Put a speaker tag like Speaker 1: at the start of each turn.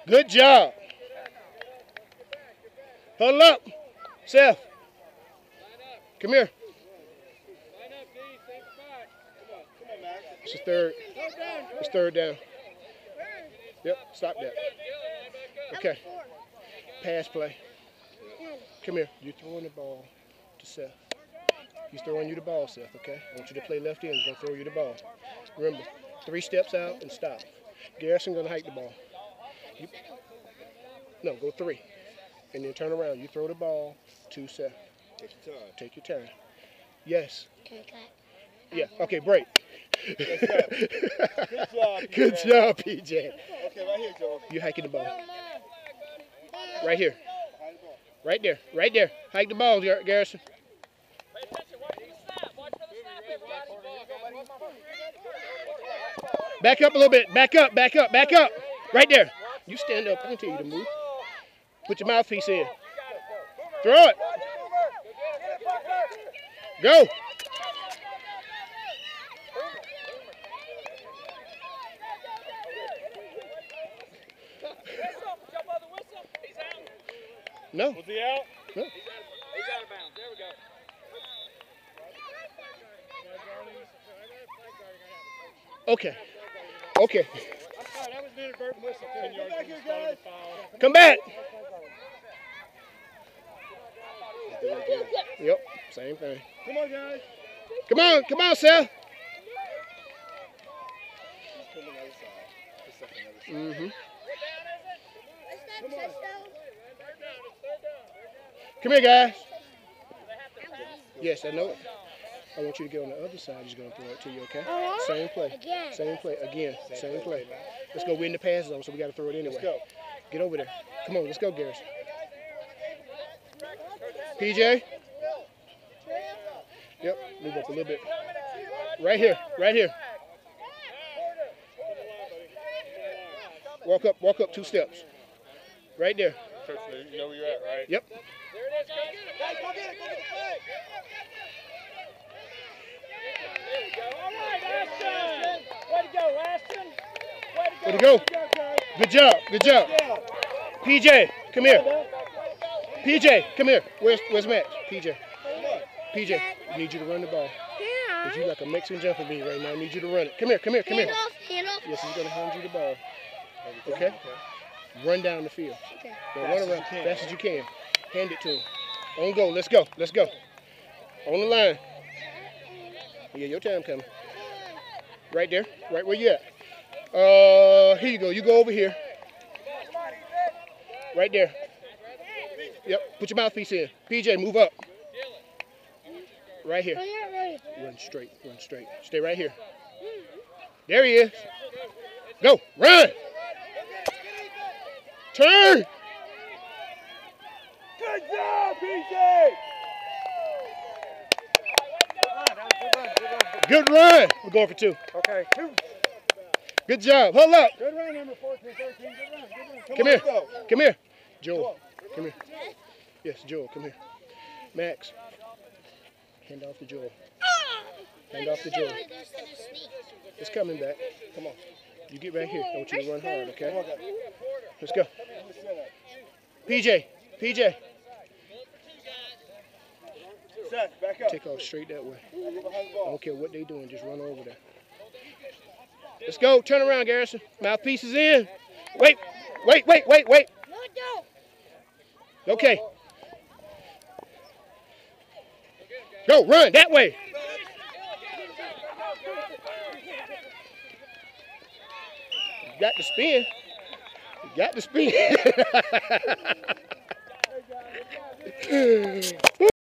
Speaker 1: Good job. Huddle up. Seth. Come here. It's third. It's third down. Yep, stop that. Okay. Pass play. Come here. You're throwing the ball to Seth. He's throwing you the ball, Seth, okay? I want you to play left end. He's going to throw you the ball. Remember, 3 steps out and stop. Garrison going to hike the ball. No, go 3. And then turn around. You throw the ball to Seth.
Speaker 2: Take your time.
Speaker 1: Take your turn. Yes.
Speaker 3: Can we cut?
Speaker 1: Yeah, okay, break.
Speaker 2: Good job, PJ.
Speaker 1: Good job, PJ.
Speaker 2: Okay, right here, Joe.
Speaker 1: You hiking the ball. Right here. Right there. Right there. Hike the ball, Garrison. Back up a little bit. Back up, back up, back up. Right there. You stand up. I can tell you to move. Put your mouthpiece in. Throw it. Go. No.
Speaker 2: Was he out?
Speaker 1: No.
Speaker 4: He's out of bounds. There we go.
Speaker 1: Okay. Okay.
Speaker 4: I'm sorry, that was an inadvertent whistle. 10 yards from the start of the foul.
Speaker 1: Come back. Yep. Same thing.
Speaker 2: Come on, guys.
Speaker 1: Come on. Come on, Seth. Mm-hmm. Come here, guys. Yes, I know it. I want you to get on the other side. He's going to throw it to you, okay? Same play.
Speaker 3: Again.
Speaker 1: Same play. Again. Same play. Let's go. We're in the pass zone, so we got to throw it anyway.
Speaker 2: Let's go.
Speaker 1: Get over there. Come on, let's go, Garrison. PJ? Yep, move up a little bit. Right here, right here. Walk up 2 steps. Right there.
Speaker 2: Coach, you know where you're at, right?
Speaker 1: Yep.
Speaker 4: There it is. Go get it. Guys, go get it. Go get the flag. There we go. All right, Ashton. Way to go, Ashton.
Speaker 1: Way to go. Good job. Good job. PJ, come here. PJ, come here. Where's Max? PJ. PJ, I need you to run the ball. Because you like a Mexican jumping bean right now. I need you to run it. Come here, come here, come here.
Speaker 3: Hand off.
Speaker 1: Yes, he's going to hand you the ball. Okay? Run down the field. Go run around fast as you can. Hand it to him. On go. Let's go. Let's go. On the line. Yeah, your time coming. Right there. Right where you at. Here you go. You go over here. Right there. Yep. Put your mouthpiece in. PJ, move up. Right here. Run straight. Run straight. Stay right here. There he is. Go. Run. Turn.
Speaker 2: Good job, PJ.
Speaker 1: Good run. We're going for 2.
Speaker 2: Okay, 2.
Speaker 1: Good job. Hold up.
Speaker 2: Good run, number 14, 13. Good run, good run.
Speaker 1: Come here. Come here. Joel. Come here. Yes, Joel. Come here. Max. Hand off to Joel. Hand off to Joel. It's coming back. Come on. You get right here. I want you to run hard, okay? Let's go. PJ. PJ.
Speaker 2: Seth, back up.
Speaker 1: Take off straight that way. I don't care what they're doing. Just run over there. Let's go. Turn around, Garrison. Mouthpiece is in. Wait. Wait, wait, wait, wait.
Speaker 3: No, don't.
Speaker 1: Okay. Go, run that way. You got to spin. You got to spin.